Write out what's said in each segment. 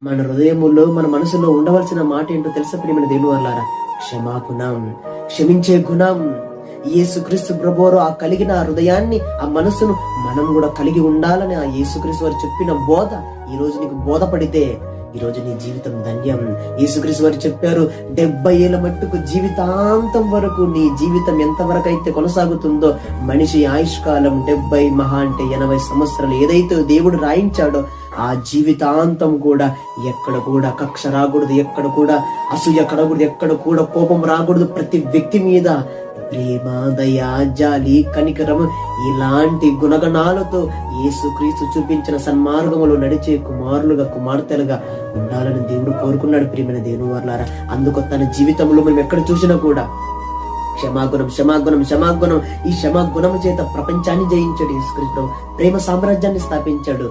మన హృదయములో మన మనసులో ఉండవలసిన మాట ఏంటో తెలుసా ప్రియమైన దేవుని వాళ్ళారా? క్షమాగుణం, క్షమించే గుణం. యేసుక్రీస్తు ప్రభువారు ఆ కలిగిన ఆ హృదయాన్ని, ఆ మనసును మనం కూడా కలిగి ఉండాలని ఆ యేసుక్రీస్తు వారు చెప్పిన బోధ ఈ రోజు నీకు బోధపడితే ఈ రోజు నీ జీవితం ధన్యం. యేసుక్రీస్తు వారు చెప్పారు, 70 ఏళ్ల మట్టుకు జీవితాంతం వరకు నీ జీవితం ఎంతవరకు అయితే కొనసాగుతుందో, మనిషి ఆయుష్కాలం 70 మహా అంటే 80 సంవత్సరాలు ఏదైతే దేవుడు రాయించాడో ఆ జీవితాంతం కూడా ఎక్కడ కూడా కక్ష రాకూడదు, ఎక్కడ కూడా అసూయ కడకూడదు, ఎక్కడ కూడా కోపం రాకూడదు. ప్రతి వ్యక్తి మీద ప్రేమ, దయ, జాలి, కనికరం ఇలాంటి గుణగణాలతో యేసుక్రీస్తు చూపించిన సన్మార్గములో నడిచే కుమారులుగా, కుమార్తెలుగా ఉండాలని దేవుడు కోరుకున్నాడు. ప్రియమైన దేవుని వారలారా, అందుకు తన జీవితంలో మనం ఎక్కడ చూసినా కూడా క్షమాగుణం, క్షమాగుణం, క్షమాగుణం. ఈ క్షమాగుణము చేత ప్రపంచాన్ని జయించాడు యేసుక్రీస్తు. ప్రేమ సామ్రాజ్యాన్ని స్థాపించాడు.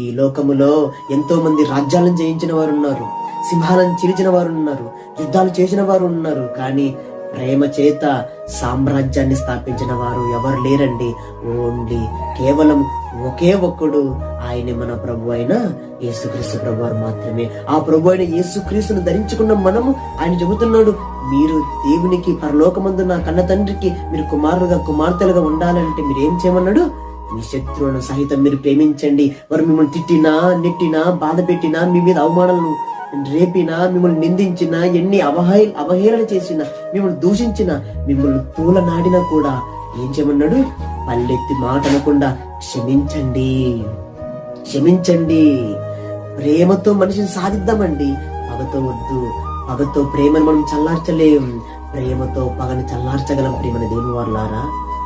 ఈ లోకములో ఎంతో మంది రాజ్యాలను జయించిన వారు ఉన్నారు, సింహాలను చీల్చిన వారు ఉన్నారు, యుద్ధాలు చేసిన వారు ఉన్నారు. కానీ ప్రేమ చేత సామ్రాజ్యాన్ని స్థాపించిన వారు ఎవరు లేరండి. ఓన్లీ కేవలం ఒకే ఒక్కడు, ఆయనే మన ప్రభు అయిన యేసుక్రీస్తు ప్రభు వారు మాత్రమే. ఆ ప్రభు అయిన యేసుక్రీస్తును ధరించుకున్న మనము, ఆయన చెబుతున్నాడు, మీరు దేవునికి పరలోకమందు నా కన్న తండ్రికి మీరు కుమారులుగా, కుమార్తెలుగా ఉండాలంటే మీరు ఏం చేయమన్నాడు? మీ శత్రువులను సహితం మీరు ప్రేమించండి. వారు మిమ్మల్ని తిట్టినా, నెట్టినా, బాధ పెట్టినా, మీ మీద అవమానాలను రేపినా, మిమ్మల్ని నిందించినా, ఎన్ని అవహేళన చేసినా, మిమ్మల్ని దూషించినా, మిమ్మల్ని తూలనాడినా కూడా ఏం చేయమన్నాడు? పల్లెత్తి మాట అనకుండా క్షమించండి, క్షమించండి. ప్రేమతో మనిషిని సాధిద్దామండి, పగతో వద్దు. పగతో ప్రేమను మనం చల్లార్చలేం, ప్రేమతో పగని చల్లార్చగలం. ప్రేమని దేవుని వారలారా.